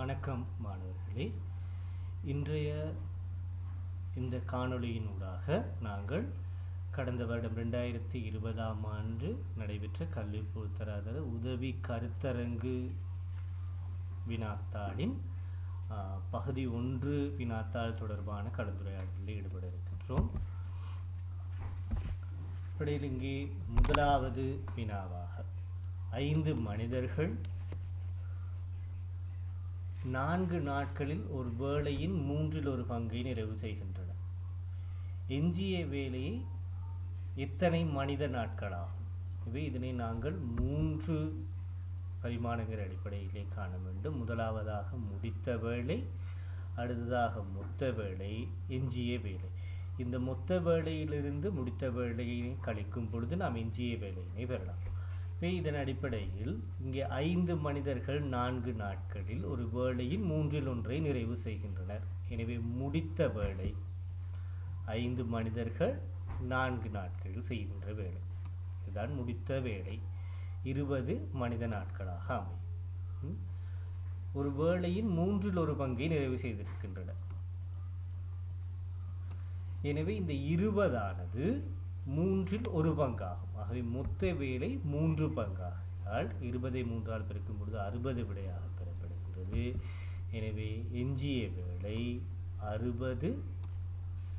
வணக்கம் மாணவர்களே. இன்றைய இந்த காணொளியினூடாக நாங்கள் கடந்த வருடம் 2020ஆம் ஆண்டு நடைபெற்ற கல்வி பொதுத்தராதர உதவி கருத்தரங்கு வினாத்தாளின் பகுதி 1 வினாத்தாள் தொடர்பான கலந்துரையாடலில் ஈடுபட இருக்கின்றோம். இங்கே முதலாவது வினாவாக 5 மனிதர்கள் 4 நாட்களில் ஒரு வேளையின் 1/3 பங்கை நிறைவு செய்கின்றனர். எஞ்சிய வேலையை எத்தனை மனித நாட்களாகும்? இதனை நாங்கள் 3 பரிமாணங்கள் அடிப்படையிலே காண வேண்டும். முதலாவதாக முடித்த வேலை, அடுத்ததாக மொத்த வேலை, எஞ்சிய வேலை. இந்த மொத்த வேலையிலிருந்து முடித்த வேலையை கழிக்கும் பொழுது நாம் எஞ்சிய வேலையினை பெறலாம். இதன் அடிப்படையில் இங்கே 5 மனிதர்கள் 4 நாட்களில் ஒரு வேளையின் 1/3 நிறைவு செய்கின்றனர். எனவே முடித்த வேலை 5 மனிதர்கள் 4 நாட்களில் செய்கின்ற வேலை, இதுதான் முடித்த வேலை. 20 மனித நாட்களாக அமையும். ஒரு வேளையின் 1/3 பங்கை நிறைவு செய்திருக்கின்றனர். எனவே இந்த 20ஆனது 1/3 பங்காகும். ஆகவே மொத்த வேலை 3 பங்காக 20ஐ 3ஆல் பெருக்கும் பொழுது 60 விடையாக பெறப்படுகின்றது. எனவே எஞ்சிய வேலை 60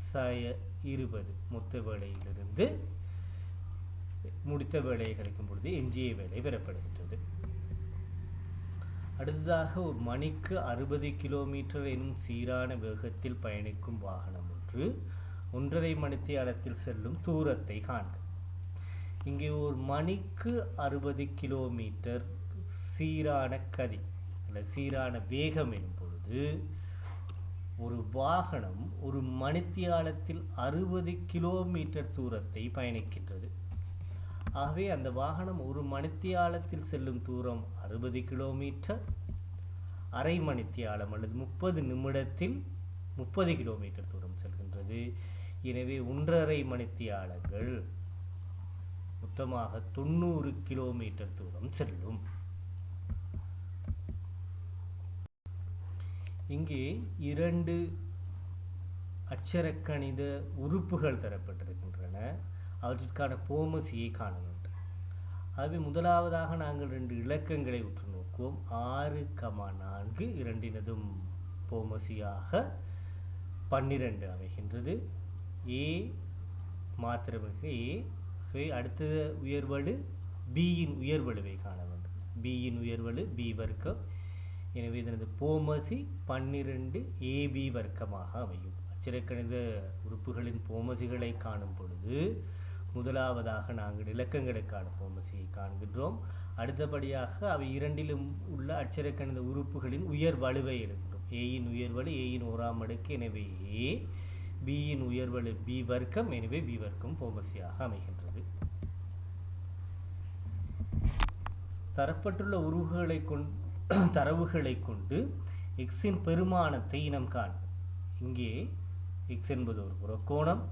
- 20 மொத்த வேலையிலிருந்து முடித்த வேலையை கழிக்கும் பொழுது எஞ்சிய வேலை பெறப்படுகின்றது. அடுத்ததாக ஒரு மணிக்கு 60 கிலோமீட்டர் எனும் சீரான வேகத்தில் பயணிக்கும் வாகனம் ஒன்று 1.5 மணித்தியாலத்தில் செல்லும் தூரத்தை காண்க. இங்கே ஒரு மணிக்கு 60 கிலோமீட்டர் சீரான கதி அல்ல சீரான வேகம் எனும் பொழுது ஒரு வாகனம் ஒரு மணித்தியாலத்தில் 60 கிலோமீட்டர் தூரத்தை பயணிக்கின்றது. ஆகவே அந்த வாகனம் ஒரு மணித்தியாலத்தில் செல்லும் தூரம் 60 கிலோமீட்டர், அரை மணித்தியாலம் அல்லது 30 நிமிடத்தில் 30 கிலோமீட்டர் தூரம் செல்கின்றது. எனவே 1.5 மணித்தியாலங்கள் மொத்தமாக 90 கிலோமீட்டர் தூரம் செல்லும். இங்கே 2 அட்சரக்கணித உறுப்புகள் தரப்பட்டிருக்கின்றன. அவற்றிற்கான போமசியை காண வேண்டும். ஆகவே முதலாவதாக நாங்கள் 2 இலக்கங்களை உற்று நோக்குவோம். 6,4 இரண்டினதும் போமசியாக 12 அமைகின்றது. ஏ மாத்திரமாக ஏ. அடுத்த உயர்வடு பியின் உயர்வடுவை காண வேண்டும். பியின் உயர்வடு பி வர்க்கம். எனவே இதனது போமசி 12 ஏபி வர்க்கமாக அமையும். அச்சிறக்கணித உறுப்புகளின் போமசிகளை காணும் பொழுது முதலாவதாக நாங்கள் இலக்கங்களுக்கான போமசியை காண்கின்றோம். அடுத்தபடியாக அவை இரண்டிலும் உள்ள அச்சிறக்கணித உறுப்புகளின் உயர் வலுவை எடுக்கின்றோம். ஏயின் உயர்வலு ஏயின் 1ஆம் அடுக்கு, எனவே ஏ. பியின் உயர்வலு பி வர்க்கம், எனவே பி வர்க்கம் போமசியாக அமைகின்றது. தரப்பட்டுள்ள தரவுகளை கொண்டு எக்ஸின் பெருமானத்தை இனம் காண்க. இங்கே எக்ஸ் என்பது ஒரு புறக்கோணம்,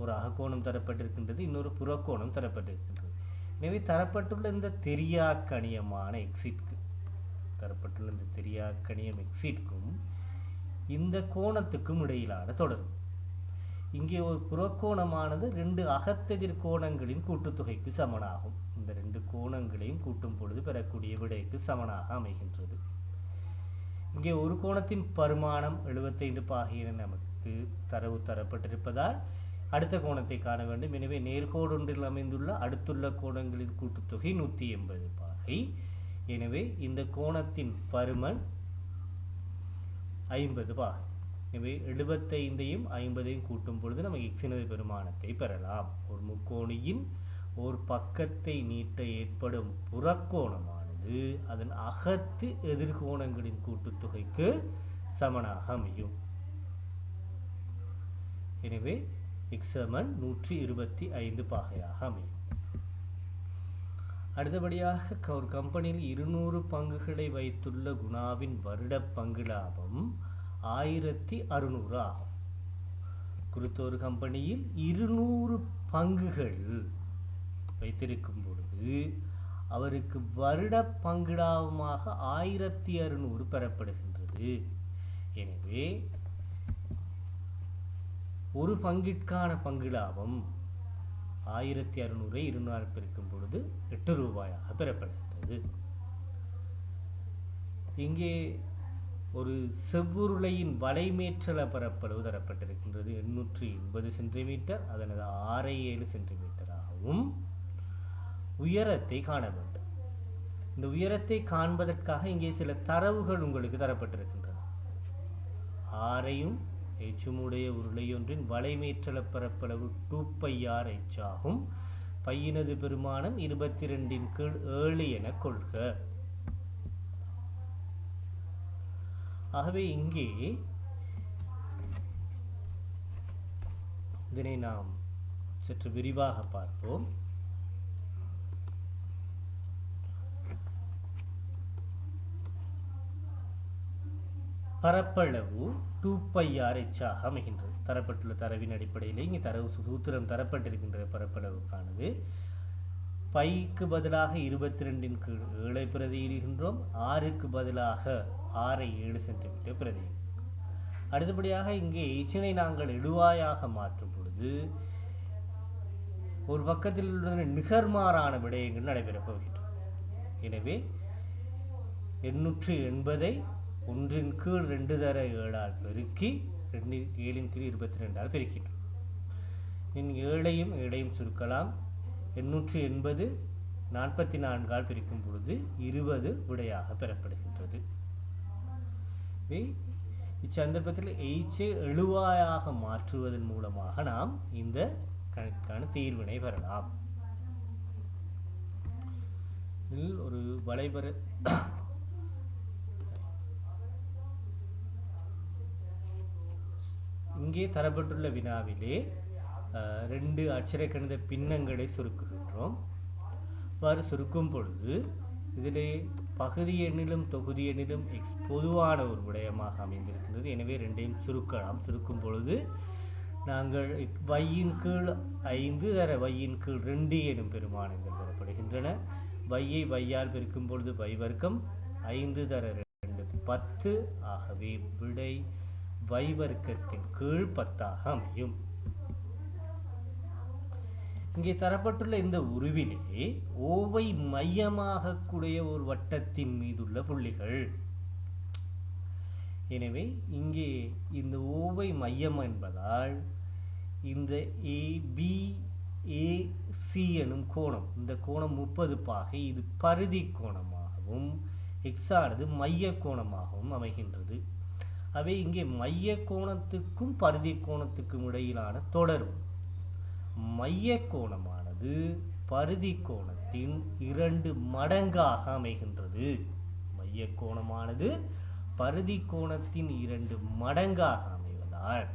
ஒரு அகக்கோணம் தரப்பட்டிருக்கின்றது, இன்னொரு புறக்கோணம் தரப்பட்டிருக்கின்றது. எனவே தரப்பட்டுள்ள இந்த தெரியாக்கணியமான எக்ஸிற்கு தரப்பட்டுள்ள இந்த தெரியாக்கணியம் எக்ஸிற்கும் இந்த கோணத்துக்கும் இடையிலான தொடர்பு. இங்கே ஒரு புறக்கோணமானது 2 அகத்தெதிர் கோணங்களின் கூட்டுத்தொகைக்கு சமனாகும். இந்த 2 கோணங்களையும் கூட்டும் பொழுது பெறக்கூடிய விடைக்கு சமனாக அமைகின்றது. இங்கே ஒரு கோணத்தின் பரிமாணம் 75 பாகை என நமக்கு தரவு தரப்பட்டிருப்பதால் அடுத்த கோணத்தை காண வேண்டும். எனவே நேர்கோடொன்றில் அமைந்துள்ள அடுத்துள்ள கோணங்களின் கூட்டுத்தொகை 180 பாகை. எனவே இந்த கோணத்தின் பருமன் 50 பாகை. எனவே 75ஐயும் 50ஐயும் கூட்டும் பொழுது நம்ம எக்ஸினது பெருமானத்தை பெறலாம். ஒரு முக்கோணியின் ஒரு பக்கத்தை நீட்ட ஏற்படும் புறக்கோணமானது அதன் அகத்து எதிர்கோணங்களின் கூட்டுத்தொகைக்கு சமனாக அமையும். எனவே எக்ஸ் சமன் 125 பாகையாக அமையும். அடுத்தபடியாக ஒரு கம்பெனியில் 200 பங்குகளை வைத்துள்ள குணாவின் வருட பங்கு லாபம் 1600 ஆகும். குறித்த ஒரு கம்பெனியில் 200 பங்குகள் வைத்திருக்கும் பொழுது அவருக்கு வருட பங்கு லாபமாக 1600 பெறப்படுகின்றது. பெறுகின்றது. எனவே ஒரு பங்கிற்கான பங்கு லாபம் 1600 200 பெருக்கும் பொழுது 8 ரூபாயாக பெறப்படுகின்றது. இங்கே ஒரு செவ்வுருளையின் வலைமேற்றள பரப்பளவு தரப்பட்டிருக்கின்றது 880 சென்டிமீட்டர், அதனது 6.7 சென்டிமீட்டராகவும் உயரத்தை காண வேண்டும். இந்த உயரத்தை காண்பதற்காக இங்கே சில தரவுகள் உங்களுக்கு தரப்பட்டிருக்கின்றன. ஆரையும் எச்சுமுடைய உருளையொன்றின் வலைமேற்றள பரப்பளவு 2πr ஆகும். பையினது பெருமானம் 22/7 என கொள்க. ஆகவே இங்கே இதனை நாம் சற்று விரிவாக பார்ப்போம். பரப்பளவு 2πr ஆக அமைகின்றது. தரப்பட்டுள்ள தரவின் அடிப்படையில் இங்கே தரவு சூத்திரம் தரப்பட்டிருக்கின்ற பரப்பளவுக்கானது பைக்கு பதிலாக 22/7 பிரதியிடுகின்றோம், ஆறுக்கு பதிலாக 6.7 சென்டிமீட்டர் பிரதியிடுகின்றோம். அடுத்தபடியாக இங்கே எச்சினை நாங்கள் எழுவாயாக மாற்றும் பொழுது ஒரு பக்கத்தில் உள்ள நிகர்மாறான விடயங்கள் நடைபெறப் போகின்றன. எனவே 880 1/2 தர 7 பெருக்கி 7/22 பெருக்கின்றோம். 7ஐயும் சுருக்கலாம். 880 44 பிரிக்கும் பொழுது 20 விடையாக பெறப்படுகின்றது. இச்சந்தர்ப்பத்தில் எய்ச்சை எழுவாயாக மாற்றுவதன் மூலமாக நாம் இந்த கணக்கான தீர்வினை பெறலாம். ஒரு வளைபர இங்கே தரப்பட்டுள்ள வினாவிலே 2 அட்சர கணித பின்னங்களை சுருக்குகின்றோம். அவ்வாறு சுருக்கும் பொழுது இதிலே பகுதி எண்ணிலும் தொகுதி எண்ணிலும் x பொதுவான ஒரு விடயமாக அமைந்திருக்கின்றது. எனவே 2ஐயும் சுருக்கலாம். சுருக்கும் பொழுது நாங்கள் y/5 தர y/2 எனும் பெருமானங்கள் பெறப்படுகின்றன. y-ஐ y-ஆல் பெருக்கும் பொழுது y வர்க்கம் 5 தர 2 10. ஆகவே விடை y வர்க்கத்தின் கீழ் 10 அமையும். இங்கே தரப்பட்டுள்ள இந்த உருவிலே ஓவை மையமாக கூடிய ஒரு வட்டத்தின் மீதுள்ள புள்ளிகள். எனவே இங்கே இந்த ஓவை மையம் என்பதால் இந்த ABAC எனும் கோணம், இந்த கோணம் 30 பாகை, இது பரிதி கோணமாகவும் x ஆனது மைய கோணமாகவும் அமைகின்றது. அவை இங்கே மைய கோணத்துக்கும் பரிதி கோணத்துக்கும் இடையிலான தொடர்பு. மைய கோணமானது பரிதி கோணத்தின் 2 மடங்காக அமைகின்றது. மைய கோணமானது பரிதி கோணத்தின் 2 மடங்காக அமைவதால்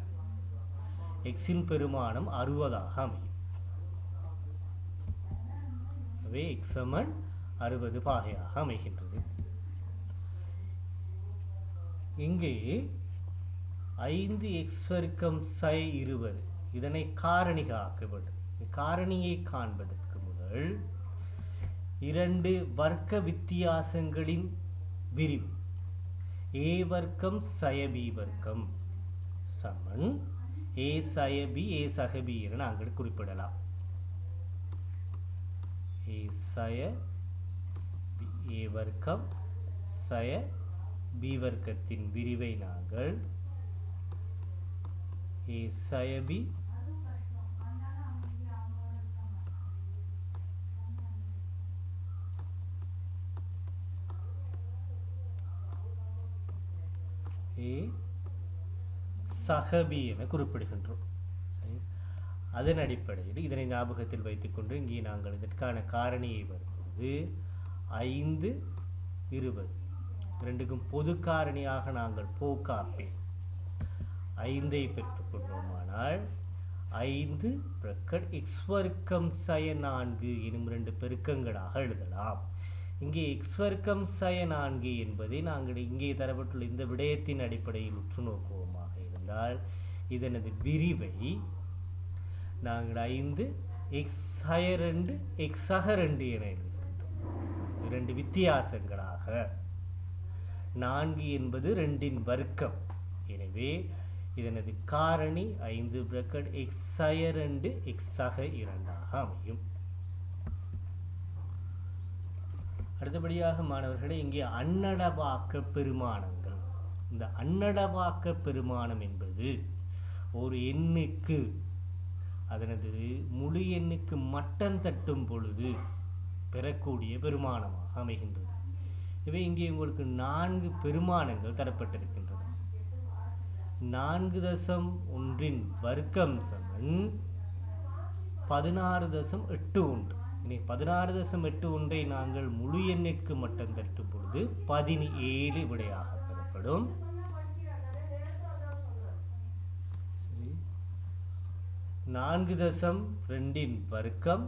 எக்ஸின் பெருமானம் 60 அமையும். எனவே x = 60 பாகையாக அமைகின்றது. இங்கே 5x வர்க்கம் sin 20 இதனை காரணியாக ஆக்க வேண்டும். காரணியை காண்பதற்கு முதல் 2 வர்க்க வித்தியாசங்களின் விரிவு a வர்க்கம் sin b வர்க்கம் சமன் a sin b a sag b என நாங்கள் குறிப்பிடலாம். a sin a வர்க்கம் sin b வர்க்கத்தின் விரிவை நாங்கள் a sin b சகபி என குறிப்பிடுகின்றோம். அதன் அடிப்படையில் இதனை ஞாபகத்தில் வைத்துக்கொண்டு இங்கே நாங்கள் இதற்கான காரணியை வரும்போது 5 20 ரெண்டுக்கும் பொது காரணியாக நாங்கள் போக்காப்பே 5ஐ பெற்றுக்கொண்டோமானால் 5 x வர்க்கம் sin 4 எனும் 2 பெருக்கங்களாக எழுதலாம். இங்கே x வர்க்கம் sin 4 என்பதை நாங்கள் இங்கே தரப்பட்டுள்ள இந்த விடயத்தின் அடிப்படையில் உற்று நோக்குவோமாக இருந்தால் இதனது விரிவை நாங்கள் 5 x sin 2 x sag 2 என எழுதுகின்றோம். 2 வித்தியாசங்களாக 4 என்பது 2 வர்க்கம். எனவே இதனது காரணி 5 பிராக்கெட் x ஆக 2 x ஆக 2 அமையும். அடுத்தபடியாக மாணவர்களே, இங்கே அன்னளவாக்க பெருமானங்கள். இந்த அன்னளவாக்க பெருமானம் என்பது ஒரு எண்ணுக்கு அதனது முழு எண்ணுக்கு மட்டம் தட்டும் பொழுது பெறக்கூடிய பெருமானமாக அமைகின்றது. இவை இங்கே உங்களுக்கு 4 பெருமானங்கள் தரப்பட்டிருக்கின்றன. 4.1 வர்க்கம் சமன் 16.81. இனி 16.81 நாங்கள் முழு எண்ணிற்கு மட்டம் தட்டும் பொழுது 17 விடையாக பெறப்படும். 4.2 வர்க்கம்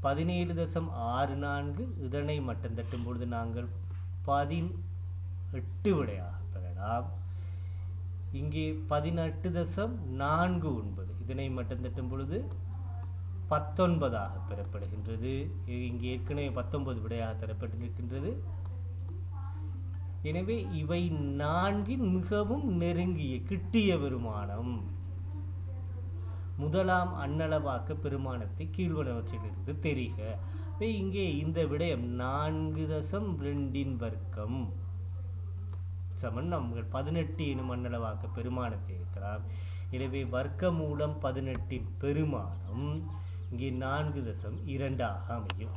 17.64 இதனை மட்டம் தட்டும் பொழுது நாங்கள் 18 விடையாக பெறலாம். இங்கே 18.49 இதனை மட்டம் தட்டும் பொழுது 19 பெறப்படுகின்றது. இங்கே ஏற்கனவே 19 விடையாக தரப்பட்டிருக்கின்றது. எனவே இவை 4 மிகவும் நெருங்கிய கிட்டிய பெருமானம். முதலாம் அன்னளவாக்க பெருமானத்தை கீழ்வனவற்றிலிருந்து தெரிக. இங்கே இந்த விடயம் 4.2 வர்க்கம் சமன் நம்ம 18 எனும் அன்னளவாக்க பெருமானத்தை இருக்கிறார். எனவே வர்க்க மூலம் 18 பெருமானம் இங்கே 4.2 அமையும்.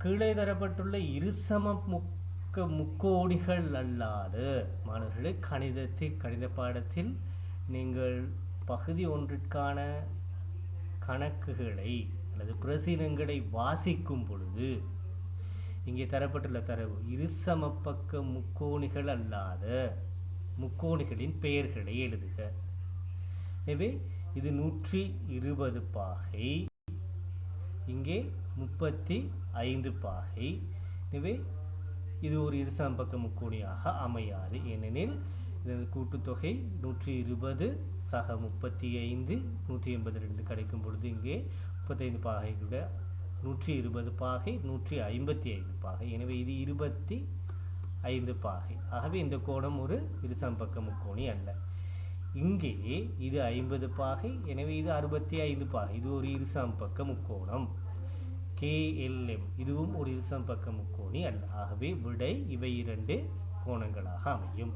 கீழே தரப்பட்டுள்ள இருசம முக்கோணிகள் அல்லாத மாணவர்களே, கணித பாடத்தில் நீங்கள் பகுதி 1ற்கான கணக்குகளை அல்லது பிரசினங்களை வாசிக்கும் பொழுது இங்கே தரப்பட்டுள்ள தரவு இருசமபக்க முக்கோணிகள் அல்லாத முக்கோணிகளின் பெயர்களை எழுதுக. எனவே இது 120 பாகை, இங்கே 35 பாகை. எனவே இது ஒரு இருசமபக்க முக்கோணியாக அமையாது. ஏனெனில் இதன் கூட்டுத்தொகை 120 சக 35 182 கிடைக்கும் பொழுது இங்கே 35 பாகை கூட 120 பாகை 155 பாகை. எனவே இது 25 பாகை. ஆகவே இந்த கோணம் ஒரு இருசமபக்க முக்கோணி அல்ல. இங்கே இது 50 பாகை, எனவே இது 65 பாகை. இது ஒரு இருசமபக்க முக்கோணம். KLM இதுவும் ஒரு இருசமபக்க முக்கோணி அல்ல. ஆகவே விடை இவை 2 கோணங்களாக அமையும்.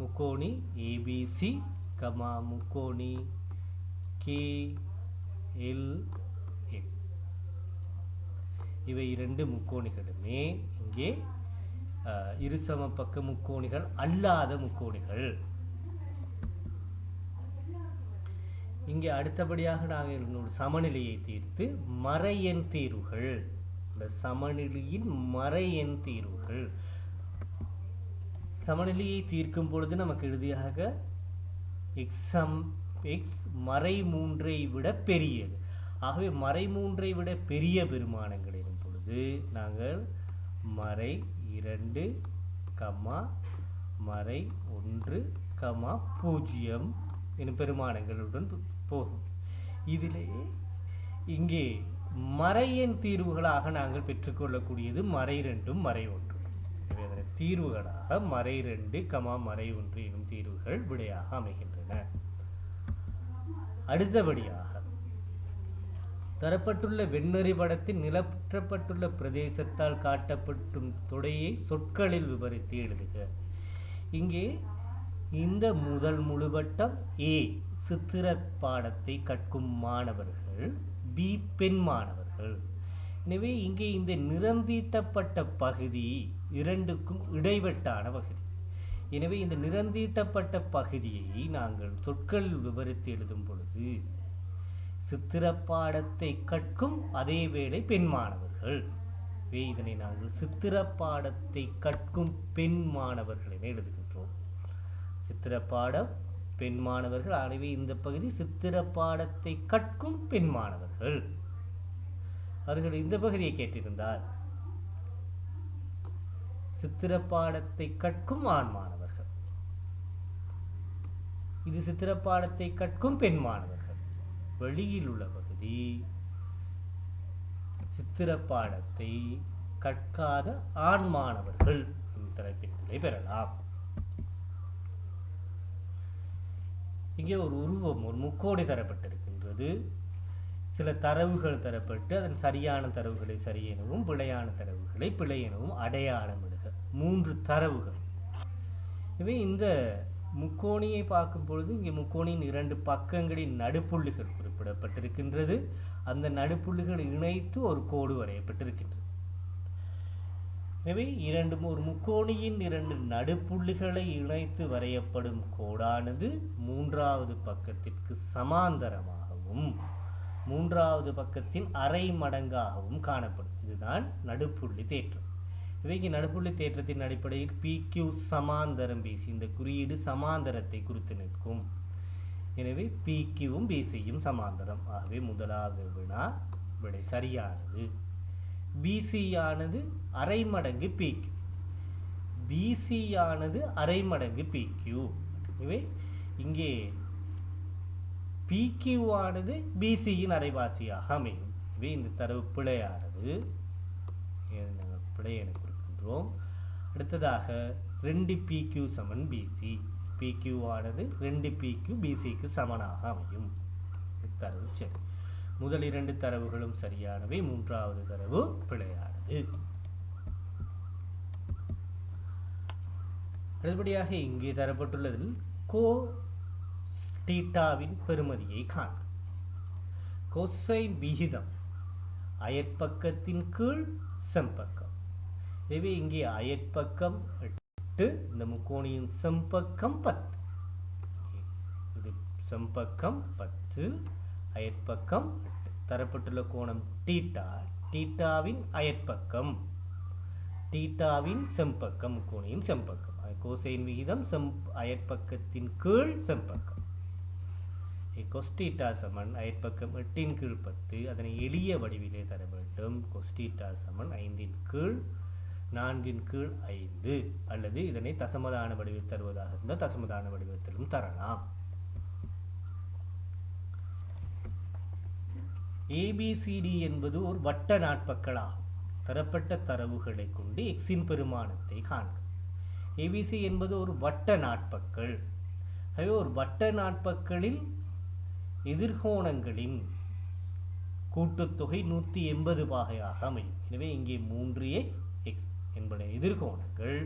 முக்கோணி ABC கமா முக்கோணி KLM இவை 2 முக்கோணிகளுமே இங்கே இருசமபக்க முக்கோணிகள் அல்லாத முக்கோணிகள். இங்கே அடுத்தபடியாக நாங்கள் ஒரு சமநிலையை தீர்த்து மறையெண் தீர்வுகள், இந்த சமநிலையின் மறையெண் தீர்வுகள். சமநிலையை தீர்க்கும் பொழுது நமக்கு இறுதியாக x மறை 3ஐ விட பெரியது. ஆகவே மறை 3ஐ விட பெரிய பெருமானங்கள் எனும் பொழுது நாங்கள் மறை 2 மறை 1 0 எனும் பெருமானங்களுடன் போகும். இதிலே இங்கே மறையெண் தீர்வுகளாக நாங்கள் பெற்றுக்கொள்ளக்கூடியது மறை 2 மறை 1. எனவே தீர்வுகளாக மறை 2 மறை 1 எனும் தீர்வுகள் விடையாக அமைகின்றன. அடுத்தபடியாக தரப்பட்டுள்ள வெண்ணெறி படத்தில் நிலப்பற்றப்பட்டுள்ள பிரதேசத்தால் காட்டப்படும் தொடையை சொற்களில் விவரித்து எழுதுக. இங்கே இந்த முதல் முழுவட்டம் A சித்திர பாடத்தை கற்கும் மாணவர்கள், B பெண் மாணவர்கள். எனவே இங்கே இந்த நிறம் தீட்டப்பட்ட பகுதி இரண்டுக்கும் இடைவெட்டான பகுதி. எனவே இந்த நிறம் தீட்டப்பட்ட பகுதியை நாங்கள் சொற்களில் விவரித்து எழுதும் பொழுது சித்திரப்பாடத்தை கற்கும் அதே வேளை பெண் மாணவர்கள். இதனை நாங்கள் சித்திரப்பாடத்தை கற்கும் பெண் மாணவர்கள் என எழுதுகின்றோம். சித்திரப்பாடம் பெண் மாணவர்கள். ஆகவே இந்த பகுதி சித்திரப்பாடத்தை கற்கும் பெண் மாணவர்கள். அவர்கள் இந்த பகுதியை கேட்டிருந்தால் சித்திரப்பாடத்தை கற்கும் ஆண் மாணவர்கள், இது சித்திரப்பாடத்தை கற்கும் பெண் மாணவர்கள். வெளியில் உள்ள பகுதி சித்திரப்பாடத்தை கற்காத ஆண் மாணவர்கள் தலைப்பினை பெறலாம். இங்கே ஒரு உருவம், ஒரு முக்கோணி தரப்பட்டிருக்கின்றது. சில தரவுகள் தரப்பட்டு அதன் சரியான தரவுகளை சரி எனவும் பிழையான தரவுகளை பிழை எனவும் அடையாளமிடுக 3 தரவுகள். இவை இந்த முக்கோணியை பார்க்கும் பொழுது இங்கே முக்கோணியின் 2 பக்கங்களின் நடுப்புள்ளிகள் குறிப்பிடப்பட்டிருக்கின்றது. அந்த நடுப்புள்ளிகள் இணைத்து ஒரு கோடு வரையப்பட்டிருக்கின்றது. எனவே ஒரு முக்கோணியின் 2 நடுப்புள்ளிகளை இணைத்து வரையப்படும் கோடானது 3வது பக்கத்திற்கு சமாந்தரமாகவும் 3வது பக்கத்தின் அரை மடங்காகவும் காணப்படும். இதுதான் நடுப்புள்ளி தேற்றம். இவைக்கு நடுப்புள்ளி தேற்றத்தின் அடிப்படையில் PQ சமாந்தரம் BC, இந்த குறியீடு சமாந்தரத்தை குறித்து நிற்கும். எனவே PQவும் BCயும் சமாந்தரம். ஆகவே முதலாவது விடை சரியானது. BC ஆனது அரை மடங்கு PQ, BC ஆனது அரை மடங்கு PQ. எனவே இங்கே PQ ஆனது BCயின் அரைவாசியாக அமையும். இவை இந்த தரவு பிழையானது, நாங்கள் பிழை என குறிக்கின்றோம். அடுத்ததாக 2PQ சமன் BC, PQ ஆனது 2PQ BCக்கு சமனாக அமையும். தரவு சரி. முதல் 2 தரவுகளும் சரியானவை, 3வது தரவு பிழையானது. அடுத்தபடியாக இங்கே தரப்பட்டுள்ளதில் கோஸ்டீட்டாவின் பெறுமதியை காண. கொசைன் விகிதம் அயற்பக்கத்தின் கீழ் செம்பக்கம். எனவே இங்கே அயற்பக்கம் 8, இந்த முக்கோணியின் செம்பக்கம் 10. இது செம்பக்கம் 10, அயற்பக்கம் 8. தரப்பட்டுள்ள கோணம் தீட்டா, தீட்டாவின் அயற்பக்கம், தீட்டாவின் செம்பக்கம், முக்கோணியின் செம்பக்கம். கோசைன் விகிதம் அயற்பக்கத்தின் கீழ் செம்பக்கம். கொஸ்டீட்டா சமன் அயற்பக்கம் 8 கீழ் 10. அதனை எளிய வடிவிலே தர வேண்டும். கொஸ்டீட்டா சமன் 5 கீழ் 4 கீழ் 5, அல்லது இதனை தசமதான வடிவில் தருவதாக இருந்தால் தசமதான வடிவத்திலும் தரலாம். ABCD என்பது ஒரு வட்ட நாட்பக்களாகும். தரப்பட்ட தரவுகளை கொண்டு எக்ஸின் பெருமானத்தை காண்க. ABC என்பது ஒரு வட்ட நாட்பக்கள். ஆகவே ஒரு வட்ட நாட்பக்களில் எதிர்கோணங்களின் கூட்டுத்தொகை 180 பாகையாக அமையும். எனவே இங்கே 3x x என்பன எதிர்கோணங்கள்.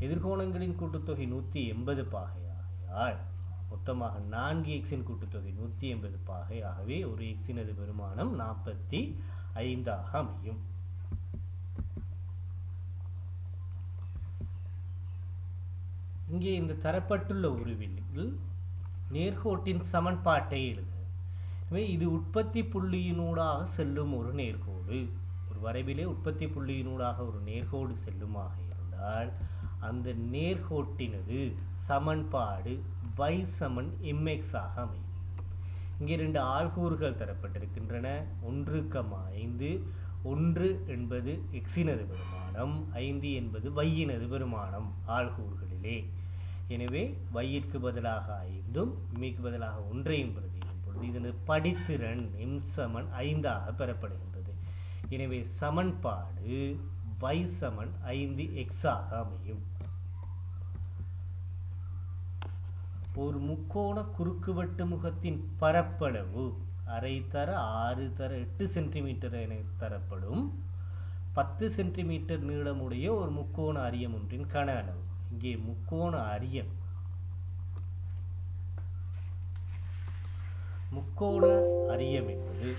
எதிர்கோணங்களின் கூட்டுத்தொகை 180 பாகையால் மொத்தமாக 4xன் கூட்டுத்தொகை 180 பாகை. ஆகவே ஒரு எக்ஸினது பெருமானம் 45 அமையும். இங்கே இந்த தரப்பட்டுள்ள உருவில் நேர்கோட்டின் சமன்பாட்டை எழுது. இது உற்பத்தி புள்ளியினூடாக செல்லும் ஒரு நேர்கோடு. ஒரு வரைவிலே உற்பத்தி புள்ளியினூடாக ஒரு நேர்கோடு செல்லுமாக இருந்தால் அந்த நேர்கோட்டினது சமன்பாடு y சமன் mx ஆக அமையும். இங்கே 2 ஆள்கூறுகள் தரப்பட்டிருக்கின்றன. 1,5. 1 என்பது எக்ஸினது பெருமானம், 5 என்பது yயினது பெருமானம் ஆள்கூறுகளிலே. எனவே yற்கு பதிலாக 5ம் mக்கு பதிலாக 1ஐயும் பிரதியிடும் பொழுது இதனது படித்திறன் m சமன் 5 ஆக பெறப்படுகின்றது. எனவே சமன்பாடு y சமன் 5x ஆக அமையும். ஒரு முக்கோண குறுக்குவெட்டு முகத்தின் பரப்பளவு அரை தர 6 தர 8 சென்டிமீட்டர் என தரப்படும் 10 சென்டிமீட்டர் நீளமுடைய ஒரு முக்கோண அரியம் ஒன்றின் கன அளவு. இங்கே முக்கோண அரியம் என்பது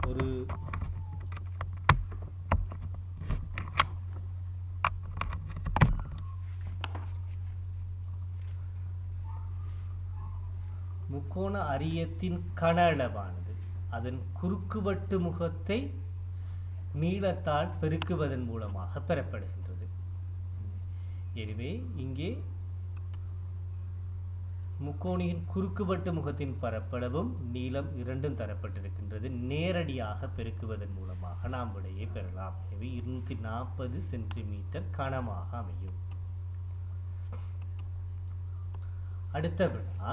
ஒரு முக்கோண அரியத்தின் கன அளவானது அதன் குறுக்குவெட்டு முகத்தை நீளத்தால் பெருக்குவதன் மூலமாக பெறப்படுகின்றது. எனவே இங்கே முக்கோணியின் குறுக்குவெட்டு முகத்தின் பரப்பளவும் நீளம் இரண்டும் தரப்பட்டிருக்கின்றது. நேரடியாக பெருக்குவதன் மூலமாக நாம் விடையை பெறலாம். எனவே 240 சென்டிமீட்டர் கனமாக அமையும். அடுத்த வினா,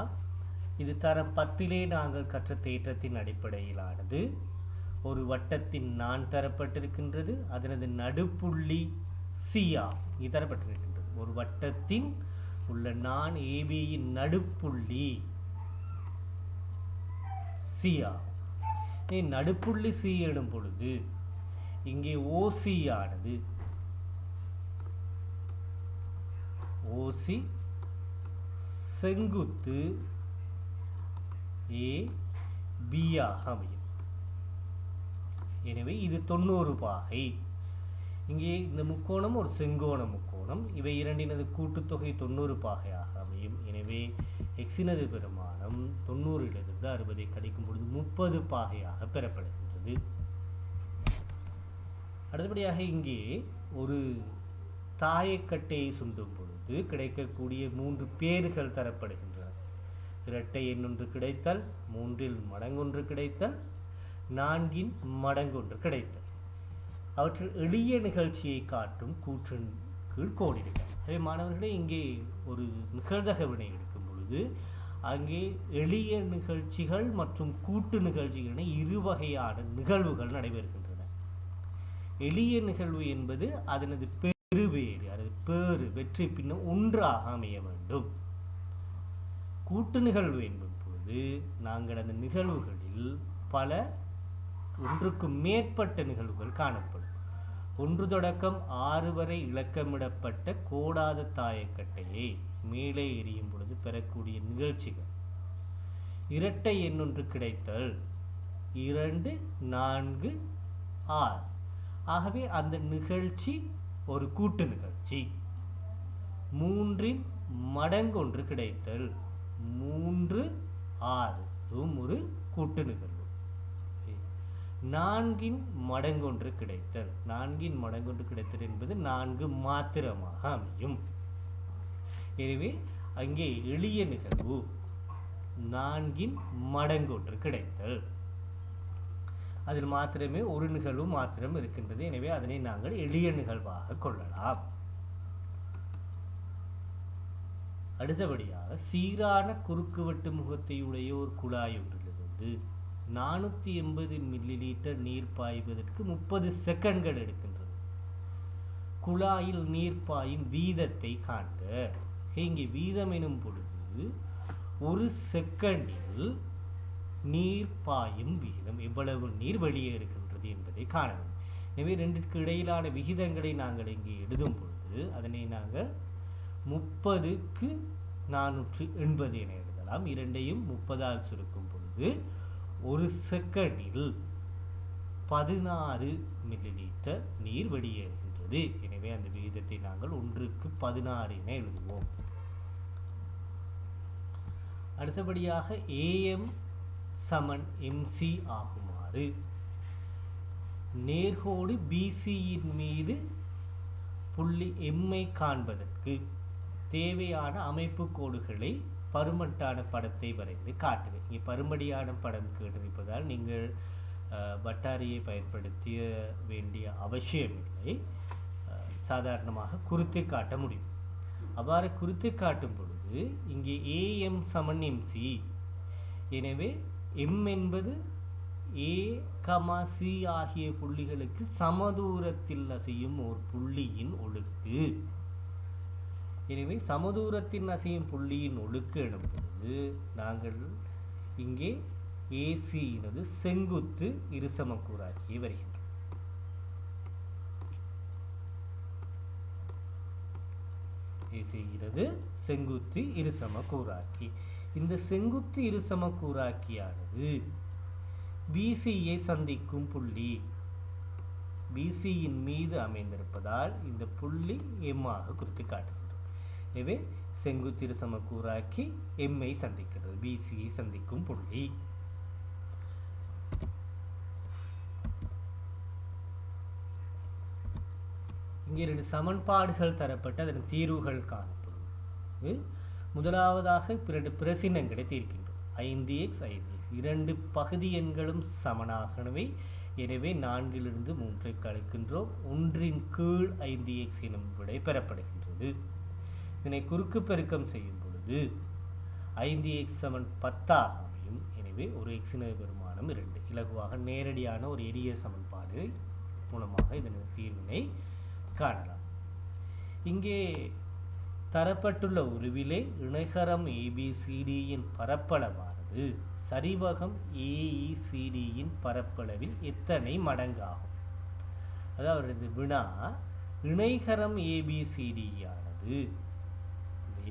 இது தரம் 10 நாங்கள் கற்ற தேற்றத்தின் அடிப்படையிலானது. ஒரு வட்டத்தின் நான் தரப்பட்டிருக்கின்றது, அதனது நடுப்புள்ளி சியா இது தரப்பட்டிருக்கின்றது. ஒரு வட்டத்தின் உள்ள நான் ஏபியின் நடுப்புள்ளி சியா. நடுப்புள்ளி சி எனும் பொழுது இங்கே ஓசி ஆனது ஓசி செங்குத்து ஏ பி ஆக அமையும். எனவே இது 90 பாகை. இங்கே இந்த முக்கோணம் ஒரு செங்கோண முக்கோணம். இவை இரண்டினது கூட்டுத்தொகை 90 பாகையாக அமையும். எனவே எக்ஸினது பெருமானம் 90லிருந்து 60 கழிக்கும் பொழுது 30 பாகையாக பெறப்படுகின்றது. அடுத்தபடியாக இங்கே ஒரு தாயக்கட்டையை சுண்டும் பொழுது கிடைக்கக்கூடிய 3 பேர்கள் தரப்படுகின்றன. இரட்டை எண்ணொன்று கிடைத்தல், 3இல் மடங்கொன்று கிடைத்தல், 4இன் மடங்கொன்று கிடைத்தல். அவற்றில் எளிய நிகழ்ச்சியை காட்டும் கூற்றின் கீழ் கோடிடுக. அதே மாணவர்களே, இங்கே ஒரு நிகழ்தகவினை எடுக்கும் பொழுது அங்கே எளிய நிகழ்ச்சிகள் மற்றும் கூட்டு நிகழ்ச்சிகள் என 2 வகையான நிகழ்வுகள் நடைபெறுகின்றன. எளிய நிகழ்வு என்பது அதனது பெருவேறு அல்லது பேறு வெற்றி பின்னம் ஒன்றாக அமைய வேண்டும். கூட்டு நிகழ்வு என்பது பொழுது நாங்கள் அந்த நிகழ்வுகளில் பல ஒன்றுக்கு மேற்பட்ட நிகழ்வுகள் காணப்படும். 1 தொடக்கம் 6 வரை இலக்கமிடப்பட்ட கோடாத தாயக்கட்டையை மேலே எறியும் பொழுது பெறக்கூடிய நிகழ்ச்சிகள். இரட்டை எண்ணொன்று கிடைத்தல் 2, 4, 6. ஆகவே அந்த நிகழ்ச்சி ஒரு கூட்டு நிகழ்ச்சி. 3இன் மடங்கொன்று கிடைத்தல் 3, 6 இதுவும் ஒரு கூட்டு நிகழ்வு. 4இன் மடங்கொன்று கிடைத்தல் 4இன் மடங்கொன்று கிடைத்தல் என்பது 4 மாத்திரமாக அமையும். எனவே அங்கே எளிய நிகழ்வு 4இன் மடங்கொன்று கிடைத்தல். அதில் மாத்திரமே ஒரு நிகழ்வு மாத்திரம் இருக்கின்றது. எனவே அதனை நாங்கள் எளிய நிகழ்வாக கொள்ளலாம். அடுத்தபடியாக சீரான குறுக்குவெட்டு முகத்தையுடைய ஒரு குழாய் ஒன்றிலிருந்து 480 மில்லிலீட்டர் நீர் பாய்வதற்கு 30 செகண்ட்கள் எடுக்கின்றது. குழாயில் நீர் பாயும் வீதத்தை காண்க. இங்கே வீதம் எனும் பொழுது ஒரு செகண்டில் நீர் பாயும் வீதம், எவ்வளவு நீர் வெளியே இருக்கின்றது என்பதை காண வேண்டும். எனவே 2க்கு இடையிலான விகிதங்களை நாங்கள் இங்கே எழுதும் பொழுது அதனை நாங்கள் 30க்கு 480 என எழுதலாம். இரண்டையும் 30ஆல் சுருக்கும் பொழுது ஒரு செகண்டில் 16 மில்லிலீட்டர் நீர் வெளியேறுகின்றது. எனவே அந்த விகிதத்தை நாங்கள் 1க்கு 16 என எழுதுவோம். அடுத்தபடியாக AM சமன் MC ஆகுமாறு நேர்கோடு BCயின் மீது புள்ளி M-ஐ காண்பதற்கு தேவையான அமைப்பு கோடுகளை பருமட்டான படத்தை வரைந்து காட்டுவேன். இங்கே பருமடியான படம் கேட்டிருப்பதால் நீங்கள் வட்டாரியை பயன்படுத்த வேண்டிய அவசியமில்லை. சாதாரணமாக குறித்து காட்ட முடியும். அவ்வாறு குறித்து காட்டும் பொழுது இங்கே AM சமன் MC. எனவே M என்பது A, C ஆகிய புள்ளிகளுக்கு சமதூரத்தில் அசையும் ஒரு புள்ளியின் ஒழுக்கு. எனவே சமதூரத்தின் அசையும் புள்ளியின் ஒழுக்கு எனும் பொழுது நாங்கள் இங்கே AC செங்குத்து இருசமக்கூறாக்கி வருகின்றோம். AC செங்குத்து இருசமக்கூறாக்கி. இந்த செங்குத்து இருசமக்கூறாக்கியானது BCயை சந்திக்கும் புள்ளி BCயின் மீது அமைந்திருப்பதால் இந்த புள்ளி M ஆக குறித்து காட்டுகின்றோம். எனவே செங்குத்து இருசமக்கூறாக்கி M-ஐ சந்திக்கிறது, BCயை சந்திக்கும் புள்ளி. இங்கே 2 சமன்பாடுகள் தரப்பட்டு அதன் தீர்வுகள் காணப்படும். முதலாவதாக 2 பிரசினங்களை தீர்க்கின்றோம். 5x 5x 2 பகுதி எண்களும் சமனாகவே, எனவே 4லிருந்து 3ஐ கழிக்கின்றோம். 1ன் கீழ் 5x எனும் விடை பெறப்படுகின்றது. இதனை குறுக்கு பெருக்கம் செய்யும் பொழுது 5x சமன் 10 அமையும். எனவே ஒரு எக்ஸின் பெருமானம் 2. இலகுவாக நேரடியான ஒரு எளிய சமன்பாடு மூலமாக இதன் தீர்வினை காணலாம். இங்கே தரப்பட்டுள்ள உருவிலே இணைகரம் ABCDயின் பரப்பளவானது சரிவகம் AECDயின் பரப்பளவில் எத்தனை மடங்காகும்? அதாவது வினா இணைகரம் ABCD ஆனது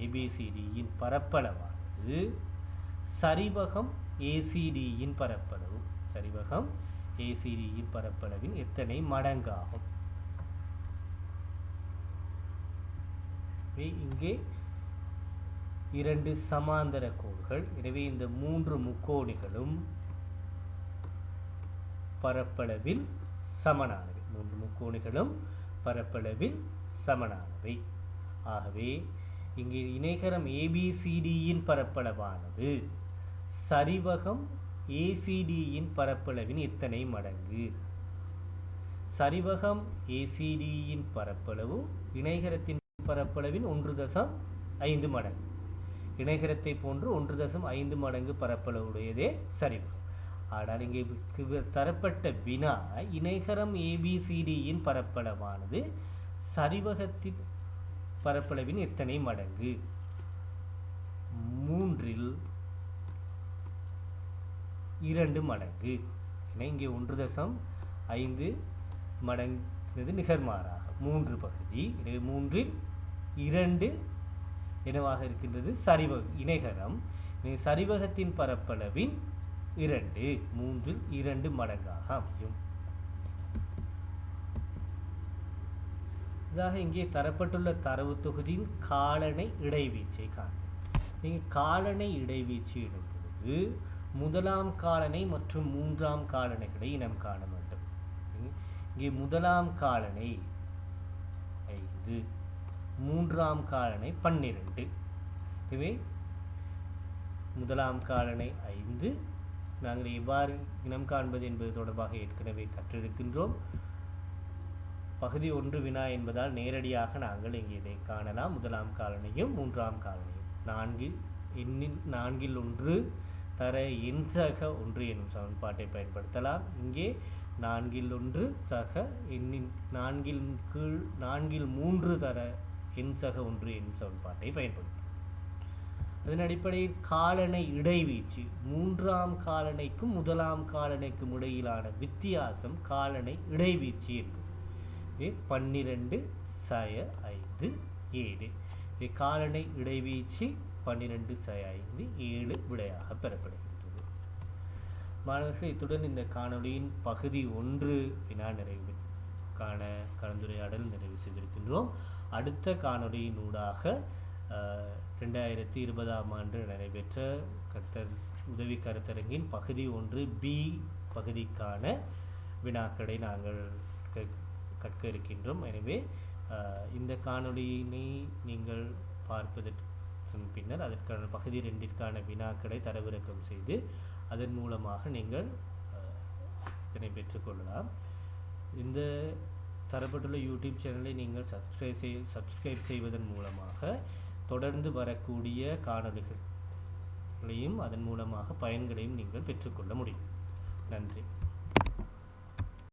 ABCDயின் பரப்பளவானது சரிவகம் ACDயின் பரப்பளவு சரிவகம் ACDயின் பரப்பளவின் எத்தனை மடங்காகும்? இங்கே 2 சமாந்தர கோடுகள். எனவே இந்த 3 முக்கோணிகளும் பரப்பளவில் சமனானவை. 3 முக்கோணிகளும் பரப்பளவில் சமனானவை. ஆகவே இங்கே இணைகரம் ABCDயின் பரப்பளவானது சரிவகம் ACDயின் பரப்பளவின் எத்தனை மடங்கு? சரிவகம் ACDயின் பரப்பளவு இணைகரத்தின் பரப்பளவின் 1.5 மடங்கு. இணைகரத்தை போன்று 1.5 மடங்கு பரப்பளவுடையதே சரிவகம். ஆனால் இங்கே தரப்பட்ட வினா இணைகரம் ABCDயின் பரப்பளவானது சரிவகத்தின் பரப்பளவின் எத்தனை மடங்கு? 3ல் 2 மடங்கு. இங்கே 1.5 மடங்கு நிகர்மாறாக 3 பகுதி. எனவே 3ல் 2 என்னவாக இருக்கின்றது? இணைகரம். சரிவகத்தின் பரப்பளவின் 2 3ல் 2 மடங்காக அமையும். இங்கே தரப்பட்டுள்ள தரவு தொகுதியின் காலனை இடைவீச்சை காண்போம். இங்கே காலனை இடைவீச்சு இடும் பொழுது முதலாம் காலனை மற்றும் மூன்றாம் காலனைகளை இனம் காண வேண்டும். இங்கே முதலாம் காலனை 5, மூன்றாம் காலனை 12. எனவே முதலாம் காலனை 5 நாங்கள் எவ்வாறு இனம் காண்பது என்பது தொடர்பாக ஏற்கனவே கற்றிருக்கின்றோம். பகுதி 1 வினா என்பதால் நேரடியாக நாங்கள் இங்கே இதை காணலாம். முதலாம் காலனையும் மூன்றாம் காலனையும் 4ல் 1 தர எண் சக 1 எனும் சமன்பாட்டை பயன்படுத்தலாம். இங்கே 4ல் 1 சக எண்ணின் 4ல் கீழ் 4ல் 3 தர எண் சக 1 எனும் சமன்பாட்டை பயன்படுத்தும். அதன் அடிப்படையில் காலனை இடைவீச்சு மூன்றாம் காலனைக்கும் முதலாம் காலனைக்கும் இடையிலான வித்தியாசம் காலனை இடைவீச்சு என்பது 12 சய 5 7. காலனை இடைவீச்சு 12 சய 5 7 விடையாக பெறப்படுகின்றது. மாணவர்கள், இத்துடன் இந்த காணொளியின் பகுதி 1 வினா நிறைவு கலந்துரையாடல் நிறைவு செய்திருக்கின்றோம். அடுத்த காணொளியின் ஊடாக 2020ஆம் ஆண்டு நடைபெற்ற உதவி கருத்தரங்கின் பகுதி 1B பகுதிக்கான வினாக்களை நாங்கள் கற்க இருக்கின்றோம். எனவே இந்த காணொளியினை நீங்கள் பார்ப்பதற்கு பின்னர் அதற்கான பகுதி 2ற்கான வினாக்களை தரவிறக்கம் செய்து அதன் மூலமாக நீங்கள் இதனை பெற்றுக்கொள்ளலாம். இந்த தரப்பட்டுள்ள யூடியூப் சேனலை நீங்கள் சப்ஸ்கிரைப் செய்வதன் மூலமாக தொடர்ந்து வரக்கூடிய காணொளிகளையும் அதன் மூலமாக பயன்களையும் நீங்கள் பெற்றுக்கொள்ள முடியும். நன்றி.